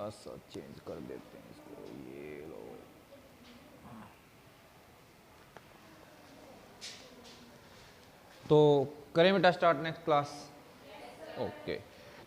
थोड़ा सा चेंज कर देते हैं इसको, ये लो। तो करें बेटा स्टार्ट नेक्स्ट क्लास। ओके,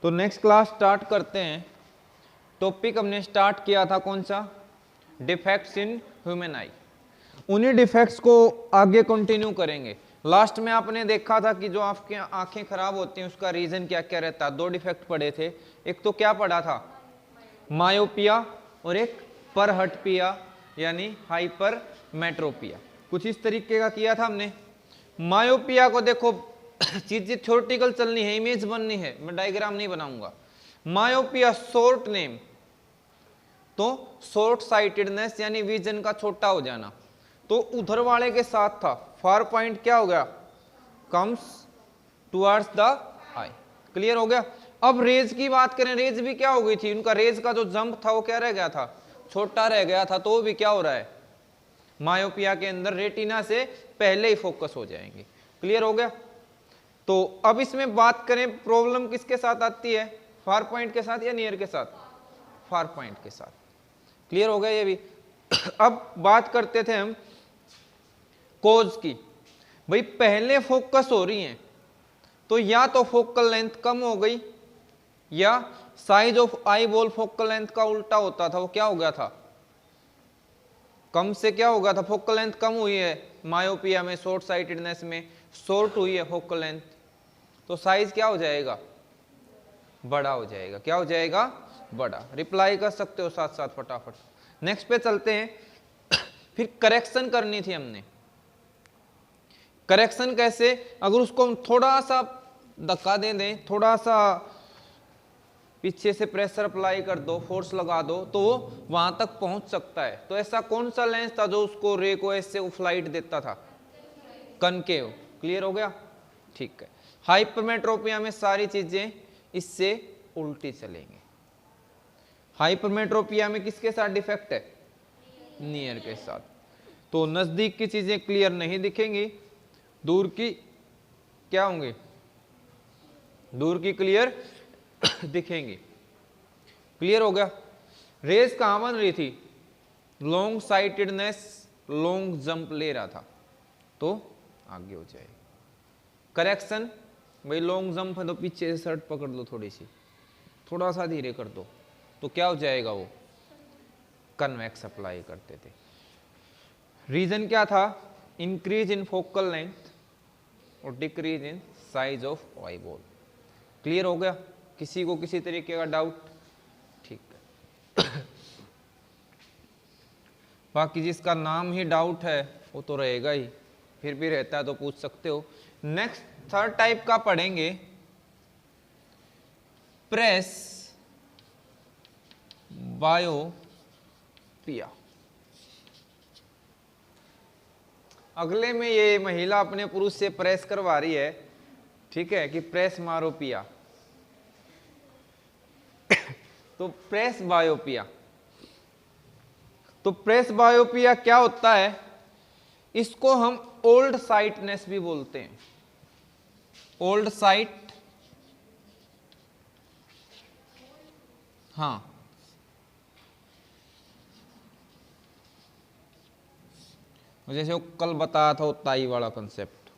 तो नेक्स्ट क्लास स्टार्ट करते हैं। टॉपिक हमने स्टार्ट किया था कौन सा? डिफेक्ट्स इन ह्यूमन आई। उन्हीं डिफेक्ट्स को आगे कंटिन्यू करेंगे। लास्ट में आपने देखा था कि जो आपकी आंखें खराब होती हैं उसका रीजन क्या क्या रहता है। दो डिफेक्ट पढ़े थे, एक तो क्या पढ़ा था? मायोपिया, और एक परहटपिया यानी हाइपरमेट्रोपिया। कुछ इस तरीके का किया था हमने। मायोपिया को देखो, चीजें थ्योरेटिकल चलनी है, इमेज बननी है, मैं डायग्राम नहीं बनाऊंगा। मायोपिया शॉर्ट नेम, तो शॉर्ट साइटेडनेस यानी विजन का छोटा हो जाना। तो उधर वाले के साथ था, फार पॉइंट क्या हो गया? Comes towards the I. Clear हो गया? अब रेज की बात करें, रेज भी क्या हो गई थी? उनका रेज का जो जंप था वो क्या रह गया था? छोटा रह गया था। तो वो भी क्या हो रहा है? मायोपिया के अंदर रेटिना से पहले ही फोकस हो जाएंगे। क्लियर हो गया? तो अब इसमें बात करें, प्रॉब्लम किसके साथ आती है? फार पॉइंट के साथ या नियर के साथ? फार पॉइंट के साथ। क्लियर हो गया ये भी? अब बात करते थे हम कोज की। भाई पहले फोकस हो रही है तो या तो फोकल लेंथ कम हो गई, या size of eye ball focal length का उल्टा होता था, वो क्या हो गया था? कम से क्या हो गया था? फोकल लेंथ कम हुई है मायोपिया में, शॉर्ट साइटेडनेस में शॉर्ट हुई है फोकल लेंथ, तो साइज क्या हो जाएगा? बड़ा हो जाएगा। क्या हो जाएगा? बड़ा। रिप्लाई कर सकते हो साथ साथ फटाफट। नेक्स्ट पे चलते हैं। फिर करेक्शन करनी थी हमने। करेक्शन कैसे? अगर उसको हम थोड़ा सा धक्का दे दें, थोड़ा सा पीछे से प्रेशर अप्लाई कर दो, फोर्स लगा दो, तो वो वहां तक पहुंच सकता है। तो ऐसा कौन सा लेंस था जो उसको रे को ऐसे फ्लाइट देता था? कनकेव। क्लियर हो गया? ठीक है। हाइपरमेट्रोपिया में सारी चीजें इससे उल्टी चलेंगे। हाइपरमेट्रोपिया में किसके साथ डिफेक्ट है? नियर के साथ। तो नजदीक की चीजें क्लियर नहीं दिखेंगी, दूर की क्या होंगी? दूर की क्लियर दिखेंगी। क्लियर हो गया? रेस कहां बन रही थी? लॉन्ग साइटेडनेस, लॉन्ग जंप ले रहा था, तो आगे हो जाएगा। करेक्शन, भाई लॉन्ग जंप है तो पीछे से शर्ट पकड़ लो, थोड़ी सी, थोड़ा सा धीरे कर दो, तो क्या हो जाएगा? वो कन्वेक्स अप्लाई करते थे। रीजन क्या था? इंक्रीज इन फोकल लेंथ और decrease in size of eye ball. Clear हो गया? किसी को किसी तरीके का डाउट? ठीक है। बाकी जिसका नाम ही डाउट है वो तो रहेगा ही, फिर भी रहता है तो पूछ सकते हो। नेक्स्ट थर्ड टाइप का पढ़ेंगे, प्रेस बायोपिया। अगले में ये महिला अपने पुरुष से प्रेस करवा रही है, ठीक है, कि प्रेस मारो पिया। तो प्रेस बायोपिया, तो प्रेस बायोपिया क्या होता है? इसको हम ओल्ड साइटनेस भी बोलते हैं। ओल्ड साइट, हाँ, जैसे वो कल बताया था वो ताई वाला कंसेप्ट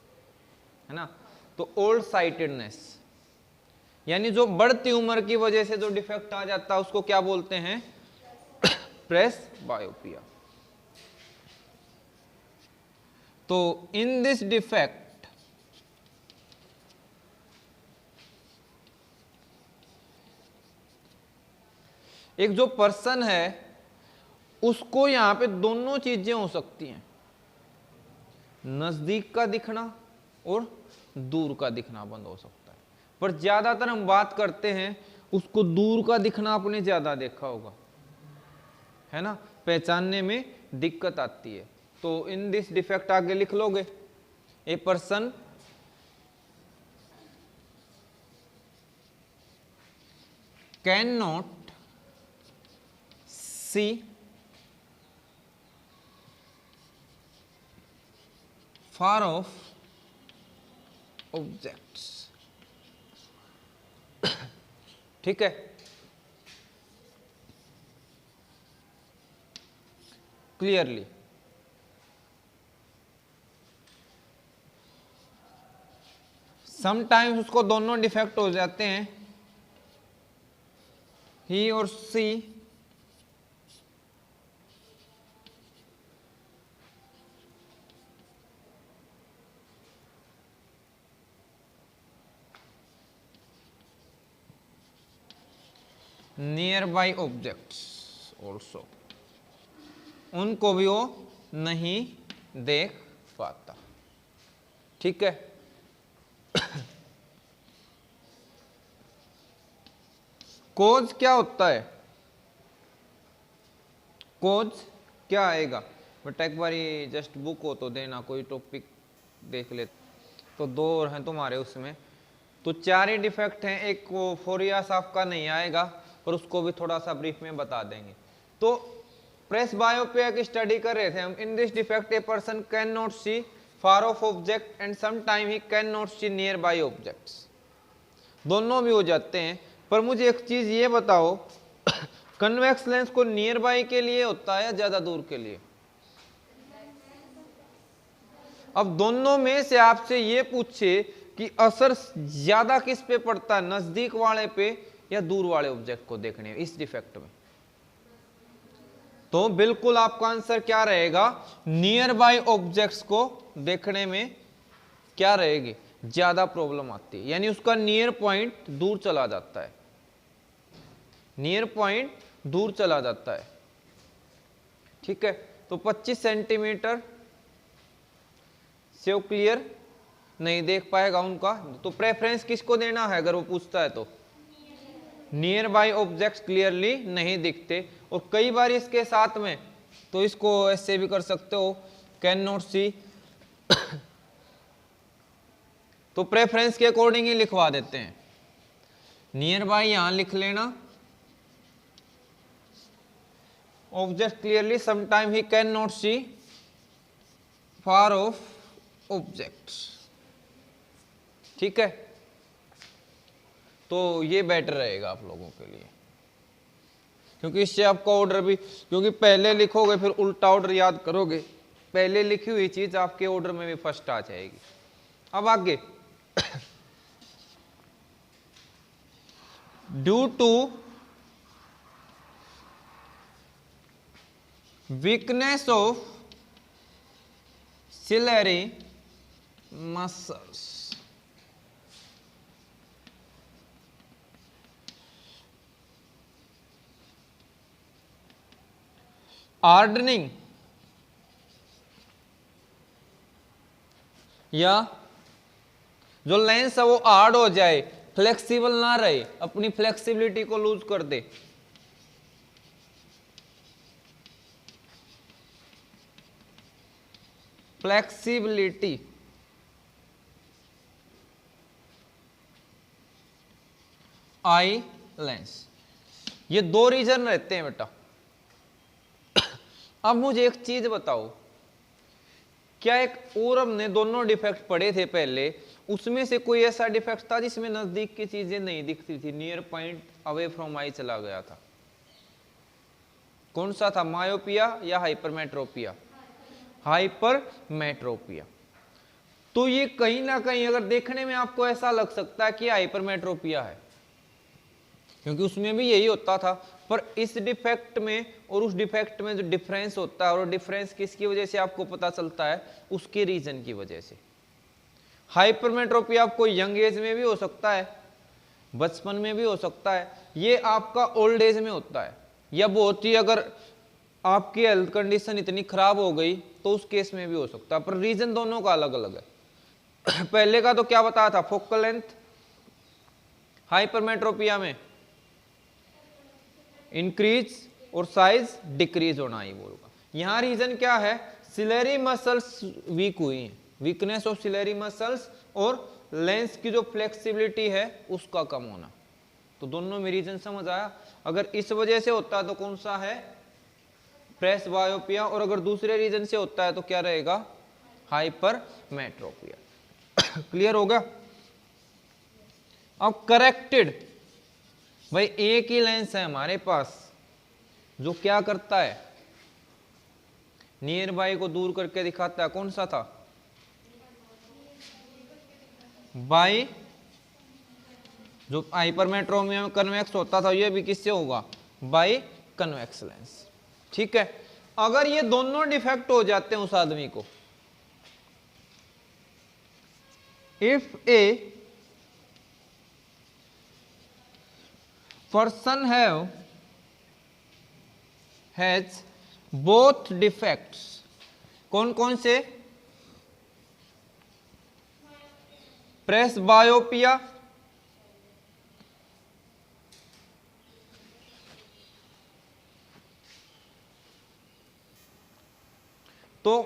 है ना। तो ओल्ड साइटेडनेस यानी जो बढ़ती उम्र की वजह से जो डिफेक्ट आ जाता है उसको क्या बोलते हैं? प्रेस बायोपिया। तो इन दिस डिफेक्ट एक जो पर्सन है उसको यहां पे दोनों चीजें हो सकती हैं, नजदीक का दिखना और दूर का दिखना बंद हो सकता है। पर ज्यादातर हम बात करते हैं उसको दूर का दिखना आपने ज्यादा देखा होगा, है ना, पहचानने में दिक्कत आती है। तो इन दिस डिफेक्ट आगे लिख लोगे, a person can not see far off objects। ठीक है, क्लियरली। समटाइम्स उसको दोनों डिफेक्ट हो जाते हैं, ही और सी नियर बाई ऑब्जेक्ट्स ऑल्सो, उनको भी वो नहीं देख पाता। ठीक है। कोज क्या होता है? कोज क्या आएगा बेटा? एक बार जस्ट बुक हो तो देना, कोई टॉपिक देख ले। तो दो और हैं तुम्हारे उसमें, तो 4 ही डिफेक्ट हैं। एक वो फोरियास आपका नहीं आएगा, और उसको भी थोड़ा सा ब्रीफ में बता देंगे। तो प्रेस बायोपिया की स्टडी कर रहे थे हम। In this defect a person can not see far off object and some time he can not see nearby objects. दोनों भी हो जाते हैं। पर मुझे एक चीज ये बताओ, कन्वेक्स लेंस को नियर बाई के लिए होता है या ज्यादा दूर के लिए? अब दोनों में से आपसे ये पूछे कि असर ज्यादा किस पे पड़ता है, नजदीक वाले पे या दूर वाले ऑब्जेक्ट को देखने में, इस डिफेक्ट में? तो बिल्कुल आपका आंसर क्या रहेगा? नियर बाय ऑब्जेक्ट्स को देखने में क्या रहेगी? ज्यादा प्रॉब्लम आती है, यानी उसका नियर पॉइंट दूर चला जाता है, नियर पॉइंट दूर चला जाता है। ठीक है। तो 25 सेंटीमीटर से वो क्लियर नहीं देख पाएगा उनका। तो प्रेफरेंस किसको देना है अगर वो पूछता है तो? नियर बाय ऑब्जेक्ट्स क्लियरली नहीं दिखते। और कई बार इसके साथ में, तो इसको ऐसे भी कर सकते हो, कैन नॉट सी। तो प्रेफरेंस के अकॉर्डिंग ही लिखवा देते हैं। नियर बाय यहां लिख लेना, object clearly, sometime he can not see far off objects. ठीक है। तो ये बेटर रहेगा आप लोगों के लिए, क्योंकि इससे आपका ऑर्डर भी, क्योंकि पहले लिखोगे फिर उल्टा ऑर्डर याद करोगे, पहले लिखी हुई चीज आपके ऑर्डर में भी फर्स्ट आ जाएगी। अब आगे, due to weakness of ciliary muscles, hardening या जो लेंस है वो हार्ड हो जाए, फ्लेक्सिबल ना रहे, अपनी फ्लेक्सिबिलिटी को लूज कर दे, फ्लेक्सिबिलिटी, आई लेंस, ये 2 रीजन रहते हैं बेटा। अब मुझे एक चीज बताओ, क्या एक और हमने दोनों डिफेक्ट पढ़े थे पहले, उसमें से कोई ऐसा डिफेक्ट था जिसमें नजदीक की चीजें नहीं दिखती थी, near point away from I चला गया था? कौन सा था? मायोपिया या हाइपरमेट्रोपिया? हाइपरमेट्रोपिया। तो ये कहीं ना कहीं अगर देखने में आपको ऐसा लग सकता है कि हाइपरमेट्रोपिया है, क्योंकि उसमें भी यही होता था। पर इस डिफेक्ट में और उस डिफेक्ट में जो डिफरेंस होता है, और डिफरेंस किसकी वजह से आपको पता चलता है? उसके रीजन की वजह से। हाइपरमेट्रोपिया आपको यंग एज में भी हो सकता है, बचपन में भी हो सकता है, ये आपका ओल्ड एज में होता है, या बहुत ही अगर आपकी हेल्थ कंडीशन इतनी खराब हो गई तो उस केस में भी हो सकता है। पर रीजन दोनों का अलग अलग है। पहले का तो क्या बताया था? फोकल लेंथ हाइपरमेट्रोपिया में इंक्रीज और साइज डिक्रीज होना ही बोलूंगा। यहां रीजन क्या है? सिलेरी मसल्स वीक हुई हैं, वीकनेस ऑफ सिलेरी मसल्स, और लेंस की जो फ्लेक्सिबिलिटी है उसका कम होना। तो दोनों में रीजन समझ आया। अगर इस वजह से होता है तो कौन सा है? प्रेस बायोपिया। और अगर दूसरे रीजन से होता है तो क्या रहेगा? हाइपरमेट्रोपिया। क्लियर होगा? अब करेक्टेड, भाई एक ही लेंस है हमारे पास जो क्या करता है? नियर बाई को दूर करके दिखाता है, कौन सा था? बाई, जो हाइपरमेट्रोमियम कन्वेक्स होता था, ये भी किससे होगा? By convex lens. ठीक है, अगर ये दोनों डिफेक्ट हो जाते हैं उस आदमी को, if a person has both defects, कौन कौन से? प्रेसबायोपिया, तो